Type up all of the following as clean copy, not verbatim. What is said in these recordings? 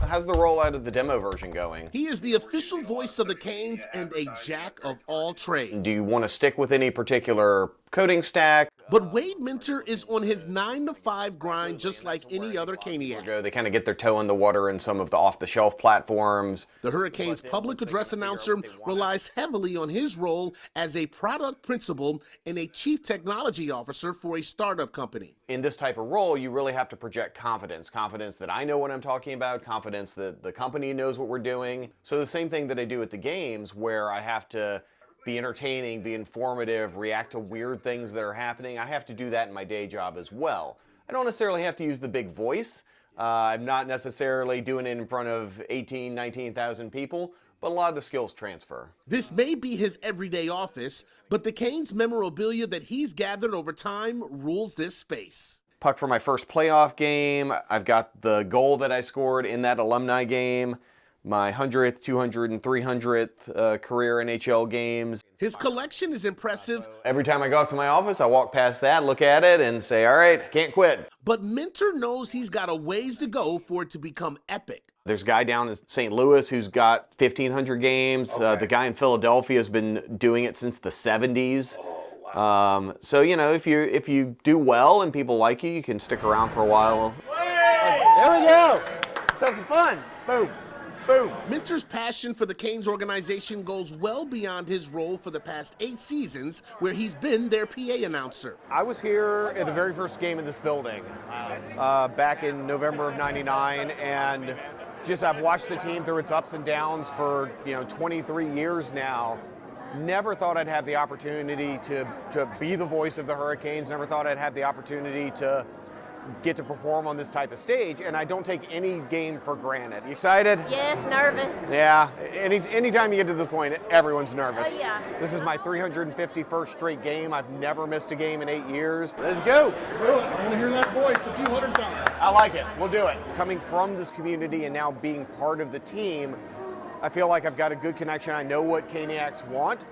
How's the rollout of the demo version going? He is the official voice of the Canes and a jack of all trades. Do you want to stick with any particular coding stack? But Wade Minter is on his 9-to-5 grind just like any other Caniac. They kind of get their toe in the water in some of the off-the-shelf platforms. The Hurricanes public address announcer relies heavily on his role as a product principal and a chief technology officer for a startup company. In this type of role, you really have to project confidence. Confidence that I know what I'm talking about, confidence that the company knows what we're doing. So the same thing that I do at the games, where I have to be entertaining, be informative, react to weird things that are happening. I have to do that in my day job as well. I don't necessarily have to use the big voice. I'm not necessarily doing it in front of 18, 19,000 people, but a lot of the skills transfer. This may be his everyday office, but the Canes memorabilia that he's gathered over time rules this space. Puck for my first playoff game. I've got the goal that I scored in that alumni game. My 100th, 200th, and 300th career NHL games. His collection is impressive. Every time I go up to my office, I walk past that, look at it, and say, all right, can't quit. But Minter knows he's got a ways to go for it to become epic. There's a guy down in St. Louis who's got 1,500 games. Okay. The guy in Philadelphia has been doing it since the 70s. So, you know, if you do well and people like you, you can stick around for a while. There we go. Let's have some fun. Boom. Boom. Minter's passion for the Canes organization goes well beyond his role for the past 8 seasons, where he's been their PA announcer. I was here at the very first game in this building back in November of '99, and I've watched the team through its ups and downs for 23 years now. Never thought I'd have the opportunity to be the voice of the Hurricanes. Never thought I'd have the opportunity to get to perform on this type of stage, and I don't take any game for granted. You excited? Yes, nervous. Yeah, anytime you get to this point, everyone's nervous. Oh, yeah. This is my 351st straight game. I've never missed a game in 8 years. Let's go. Let's do it. I want to hear that voice a few hundred times. I like it. We'll do it. Coming from this community and now being part of the team, I feel like I've got a good connection. I know what Caniacs want,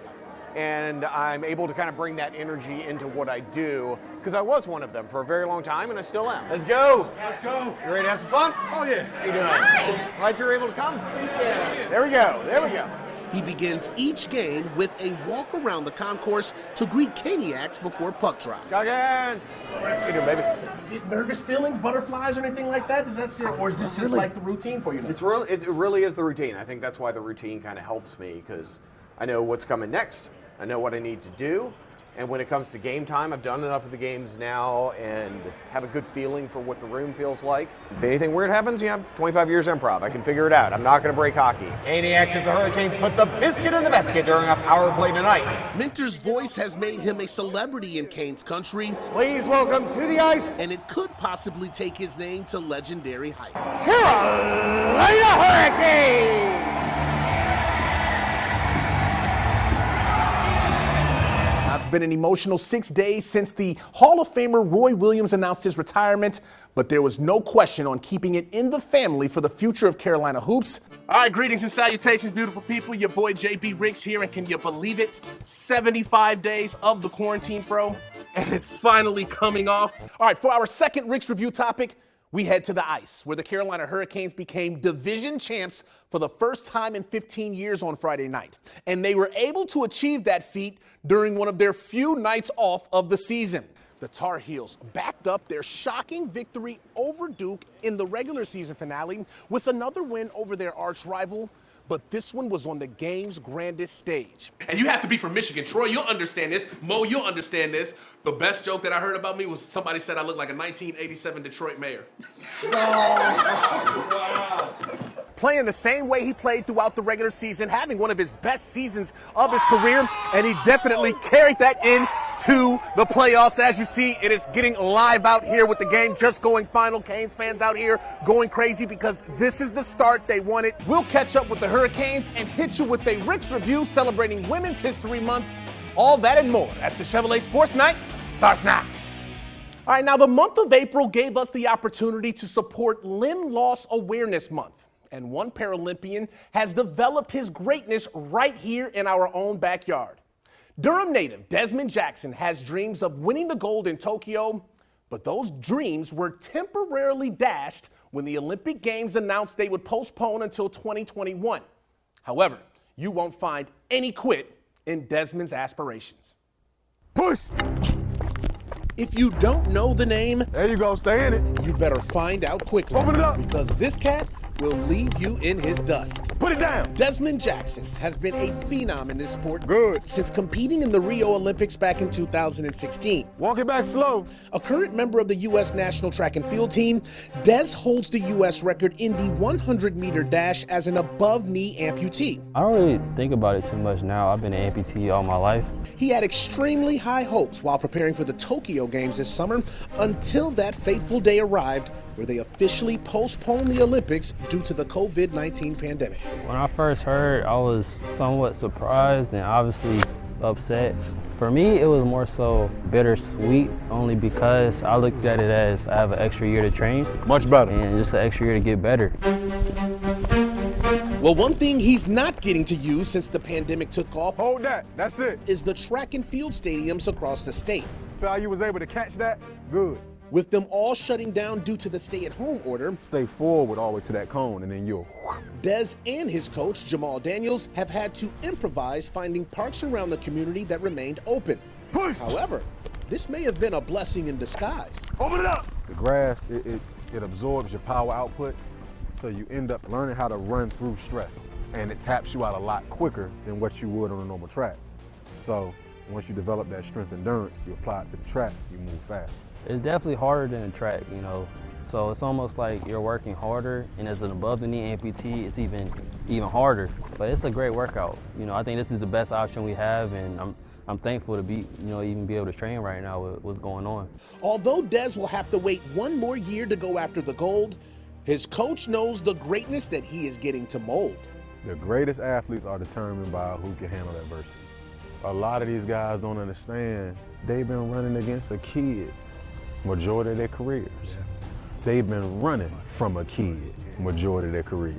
and I'm able to kind of bring that energy into what I do, because I was one of them for a very long time, and I still am. Let's go. Let's go. You ready to have some fun? Oh, yeah. How you doing? Hi. Glad you're able to come. Me too. There we go. There we go. He begins each game with a walk around the concourse to greet Caniacs before puck drop. Goggins. How you doing, baby? You get nervous feelings, butterflies, or anything like that? Does that seem, or is this just like the routine for you now? It really is the routine. I think that's why the routine kind of helps me, because I know what's coming next. I know what I need to do. And when it comes to game time, I've done enough of the games now and have a good feeling for what the room feels like. If anything weird happens, 25 years improv. I can figure it out. I'm not going to break hockey. Caniacs of the Hurricanes put the biscuit in the basket during a power play tonight. Minter's voice has made him a celebrity in Canes country, Please welcome to the ice, and it could possibly take his name to legendary heights. Carolina Hurricanes! It's been an emotional 6 days since the Hall of Famer Roy Williams announced his retirement, but there was no question on keeping it in the family for the future of Carolina hoops. All right, greetings and salutations, beautiful people. Your boy JB Riggs here, and can you believe it? 75 days of the quarantine, bro, and it's finally coming off. All right, for our second Riggs Review topic, we head to the ice, where the Carolina Hurricanes became division champs for the first time in 15 years on Friday night. And they were able to achieve that feat during one of their few nights off of the season. The Tar Heels backed up their shocking victory over Duke in the regular season finale with another win over their arch rival, but this one was on the game's grandest stage. And you have to be from Michigan. Troy, you'll understand this. Mo, you'll understand this. The best joke that I heard about me was somebody said I look like a 1987 Detroit mayor. Playing the same way he played throughout the regular season, having one of his best seasons of his career, and he definitely carried that into the playoffs. As you see, it is getting live out here with the game just going final. Canes fans out here going crazy because this is the start they wanted. We'll catch up with the Hurricanes and hit you with a Riggs Review celebrating Women's History Month. All that and more as the Chevrolet Sports Night starts now. All right, now the month of April gave us the opportunity to support Limb Loss Awareness Month. And one Paralympian has developed his greatness right here in our own backyard. Durham native Desmond Jackson has dreams of winning the gold in Tokyo, but those dreams were temporarily dashed when the Olympic Games announced they would postpone until 2021. However, you won't find any quit in Desmond's aspirations. Push! If you don't know the name, There you go, stay in it. you better find out quickly. Open it up. Because this cat will leave you in his dust. Put it down. Desmond Jackson has been a phenom in this sport Good. since competing in the Rio Olympics back in 2016. Walk it back slow. A current member of the U.S. national track and field team, Des holds the U.S. record in the 100-meter dash as an above-knee amputee. I don't really think about it too much now. I've been an amputee all my life. He had extremely high hopes while preparing for the Tokyo Games this summer until that fateful day arrived where they officially postponed the Olympics due to the COVID-19 pandemic. When I first heard, I was somewhat surprised and obviously upset. For me, it was more so bittersweet, only because I looked at it as I have an extra year to train. Much better. And just an extra year to get better. Well, one thing he's not getting to use since the pandemic took off Hold that. That's it. is the track and field stadiums across the state. Feel you was able to catch that? Good. With them all shutting down due to the stay-at-home order, Stay forward all the way to that cone, and then you'll. Des and his coach, Jamal Daniels, have had to improvise finding parks around the community that remained open. Push! However, this may have been a blessing in disguise. Open it up. The grass, it absorbs your power output, so you end up learning how to run through stress, and it taps you out a lot quicker than what you would on a normal track. So once you develop that strength endurance, you apply it to the track, you move fast. It's definitely harder than a track, you know. So it's almost like you're working harder, and as an above-the-knee amputee, it's even harder. But it's a great workout. You know, I think this is the best option we have, and I'm thankful to even be able to train right now with what's going on. Although Des will have to wait one more year to go after the gold, his coach knows the greatness that he is getting to mold. The greatest athletes are determined by who can handle adversity. A lot of these guys don't understand, they've been running against a kid majority of their careers. They've been running from a kid majority of their careers.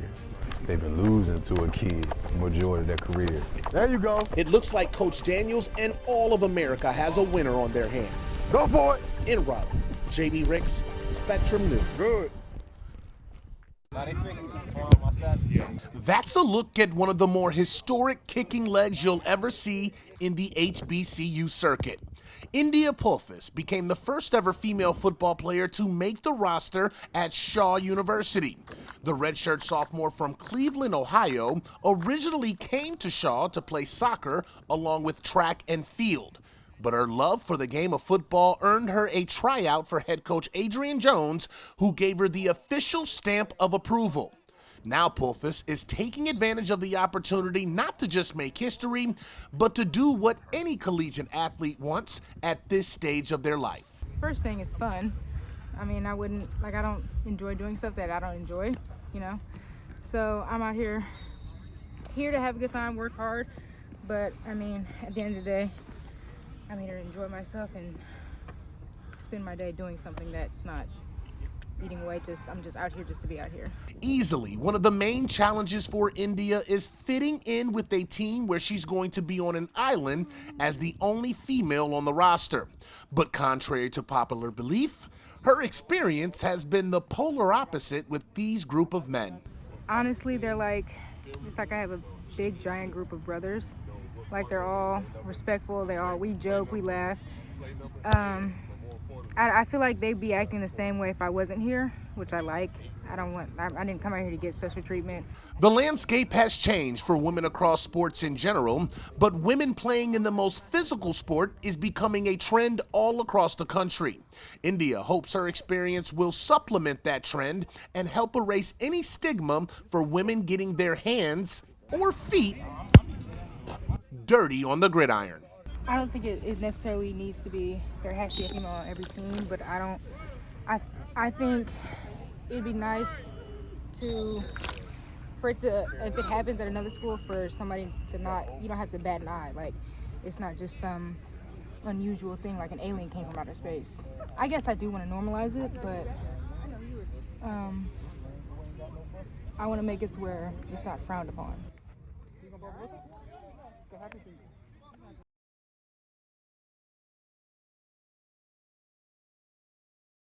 They've been losing to a kid majority of their careers. There you go. It looks like Coach Daniels and all of America has a winner on their hands. Go for it. In Raleigh, JB Ricks, Spectrum News. Good. That's a look at one of the more historic kicking legs you'll ever see in the HBCU circuit. India Pulfis became the first ever female football player to make the roster at Shaw University. The redshirt sophomore from Cleveland, Ohio, originally came to Shaw to play soccer along with track and field. But her love for the game of football earned her a tryout for head coach Adrian Jones, who gave her the official stamp of approval. Now Pulfis is taking advantage of the opportunity not to just make history, but to do what any collegiate athlete wants at this stage of their life. First thing, it's fun. I mean, I don't enjoy doing stuff that I don't enjoy, you know? So I'm out here to have a good time, work hard, but I mean, at the end of the day, I'm here to enjoy myself and spend my day doing something that's not eating away. I'm just out here just to be out here. Easily, one of the main challenges for India is fitting in with a team where she's going to be on an island as the only female on the roster. But contrary to popular belief, her experience has been the polar opposite with these group of men. Honestly, it's like I have a big giant group of brothers. Like, they're all respectful, we joke, we laugh. I feel like they'd be acting the same way if I wasn't here, which I like. I didn't come out here to get special treatment. The landscape has changed for women across sports in general, but women playing in the most physical sport is becoming a trend all across the country. India hopes her experience will supplement that trend and help erase any stigma for women getting their hands or feet dirty on the gridiron. I don't think it necessarily needs to be, there has to be a female on every team, but I think it'd be nice if it happens at another school, for somebody to you don't have to bat an eye. Like, it's not just some unusual thing like an alien came from outer space. I guess I do want to normalize it, but I want to make it to where it's not frowned upon.